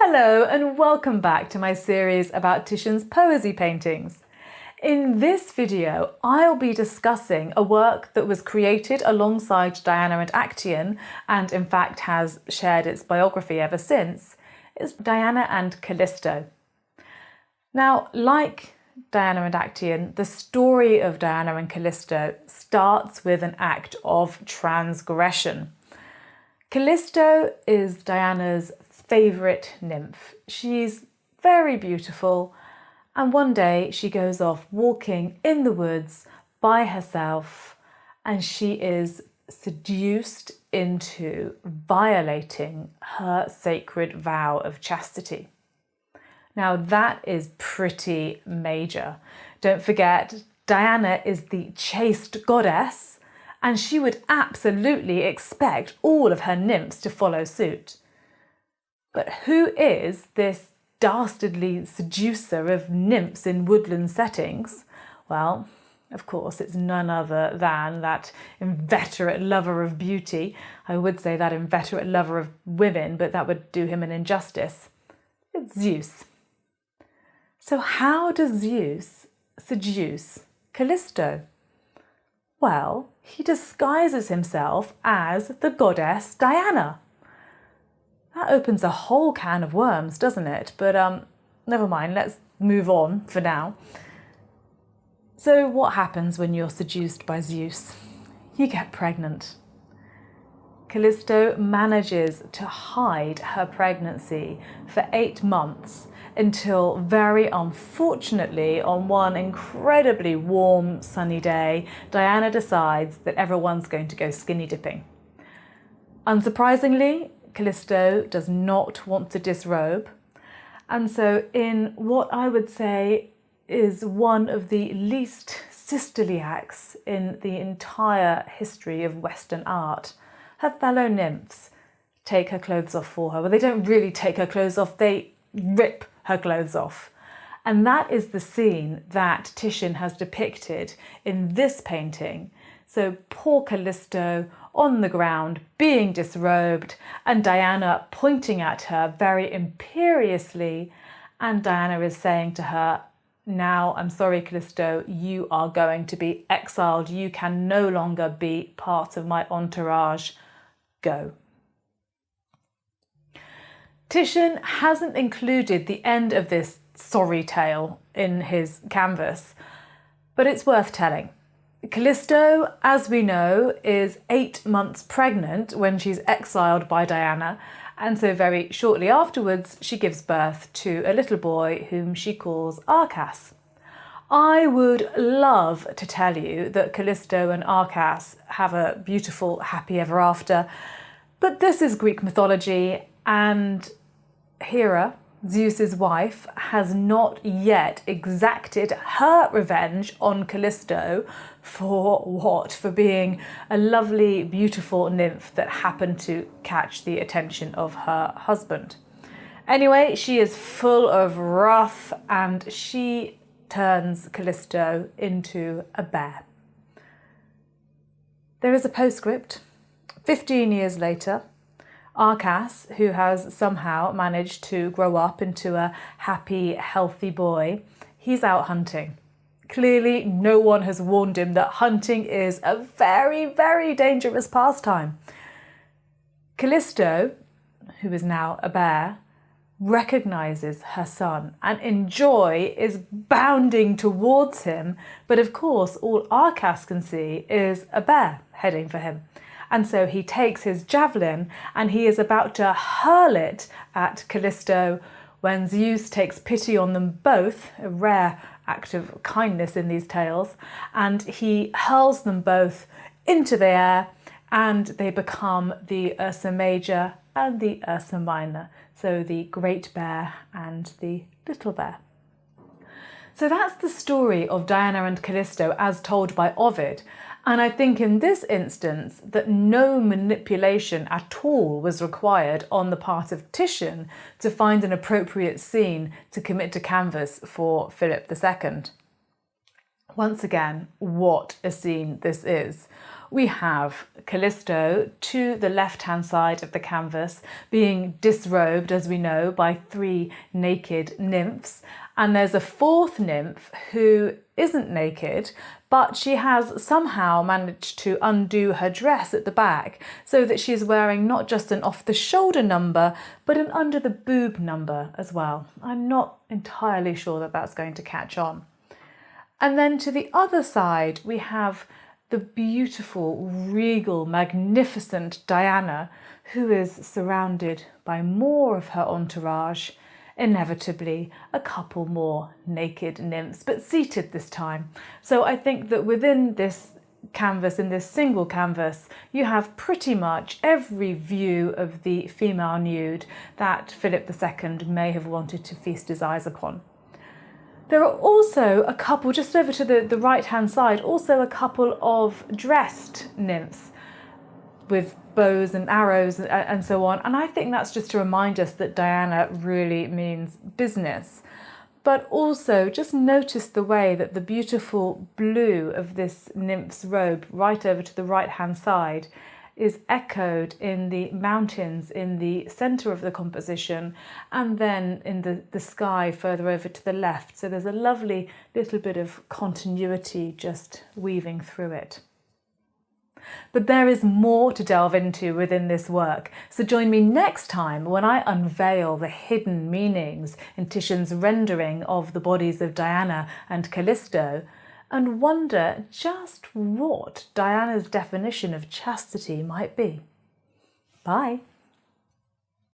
Hello and welcome back to my series about Titian's poesy paintings. In this video, I'll be discussing a work that was created alongside Diana and Actaeon, and in fact has shared its biography ever since. It's Diana and Callisto. Now, like Diana and Actaeon, the story of Diana and Callisto starts with an act of transgression. Callisto is Diana's favourite nymph. She's very beautiful, and one day she goes off walking in the woods by herself and she is seduced into violating her sacred vow of chastity. Now that is pretty major. Don't forget, Diana is the chaste goddess, and she would absolutely expect all of her nymphs to follow suit. But who is this dastardly seducer of nymphs in woodland settings? Well, of course, it's none other than that inveterate lover of beauty. I would say that inveterate lover of women, but that would do him an injustice. It's Zeus. So how does Zeus seduce Callisto? Well, he disguises himself as the goddess Diana. That opens a whole can of worms, doesn't it? But never mind, let's move on for now. So what happens when you're seduced by Zeus? You get pregnant. Callisto manages to hide her pregnancy for 8 months until, very unfortunately, on one incredibly warm, sunny day, Diana decides that everyone's going to go skinny dipping. Unsurprisingly, Callisto does not want to disrobe, and so in what I would say is one of the least sisterly acts in the entire history of Western art, her fellow nymphs take her clothes off for her. Well, they don't really take her clothes off, they rip her clothes off. And that is the scene that Titian has depicted in this painting. So poor Callisto on the ground, being disrobed, and Diana pointing at her very imperiously, and Diana is saying to her, "Now, I'm sorry, Callisto, you are going to be exiled. You can no longer be part of my entourage. Go." Titian hasn't included the end of this sorry tale in his canvas, but it's worth telling. Callisto, as we know, is 8 months pregnant when she's exiled by Diana, and so very shortly afterwards she gives birth to a little boy whom she calls Arcas. I would love to tell you that Callisto and Arcas have a beautiful happy ever after, but this is Greek mythology, and Hera, Zeus's wife, has not yet exacted her revenge on Callisto for what? For being a lovely, beautiful nymph that happened to catch the attention of her husband. Anyway, she is full of wrath and she turns Callisto into a bear. There is a postscript. 15 years later, Arcas, who has somehow managed to grow up into a happy, healthy boy, he's out hunting. Clearly, no one has warned him that hunting is a very, very dangerous pastime. Callisto, who is now a bear, recognises her son and in joy is bounding towards him, but of course all Arcas can see is a bear heading for him. And so he takes his javelin and he is about to hurl it at Callisto when Zeus takes pity on them both, a rare act of kindness in these tales, and he hurls them both into the air and they become the Ursa Major and the Ursa Minor, so the great bear and the little bear. So that's the story of Diana and Callisto as told by Ovid. And I think in this instance that no manipulation at all was required on the part of Titian to find an appropriate scene to commit to canvas for Philip II. Once again, what a scene this is. we have Callisto to the left-hand side of the canvas being disrobed, as we know, by 3 naked nymphs. And there's a 4th nymph who isn't naked, but she has somehow managed to undo her dress at the back so that she's wearing not just an off-the-shoulder number, but an under-the-boob number as well. I'm not entirely sure that that's going to catch on. And then to the other side, we have the beautiful, regal, magnificent Diana, who is surrounded by more of her entourage, inevitably a couple more naked nymphs, but seated this time. So I think that within this canvas, in this single canvas, you have pretty much every view of the female nude that Philip II may have wanted to feast his eyes upon. There are also a couple, just over to the right-hand side, also a couple of dressed nymphs with bows and arrows and so on. And I think that's just to remind us that Diana really means business. But also just notice the way that the beautiful blue of this nymph's robe right over to the right-hand side is echoed in the mountains in the centre of the composition, and then in the sky further over to the left. So there's a lovely little bit of continuity just weaving through it. But there is more to delve into within this work, so join me next time when I unveil the hidden meanings in Titian's rendering of the bodies of Diana and Callisto, and wonder just what Diana's definition of chastity might be. Bye!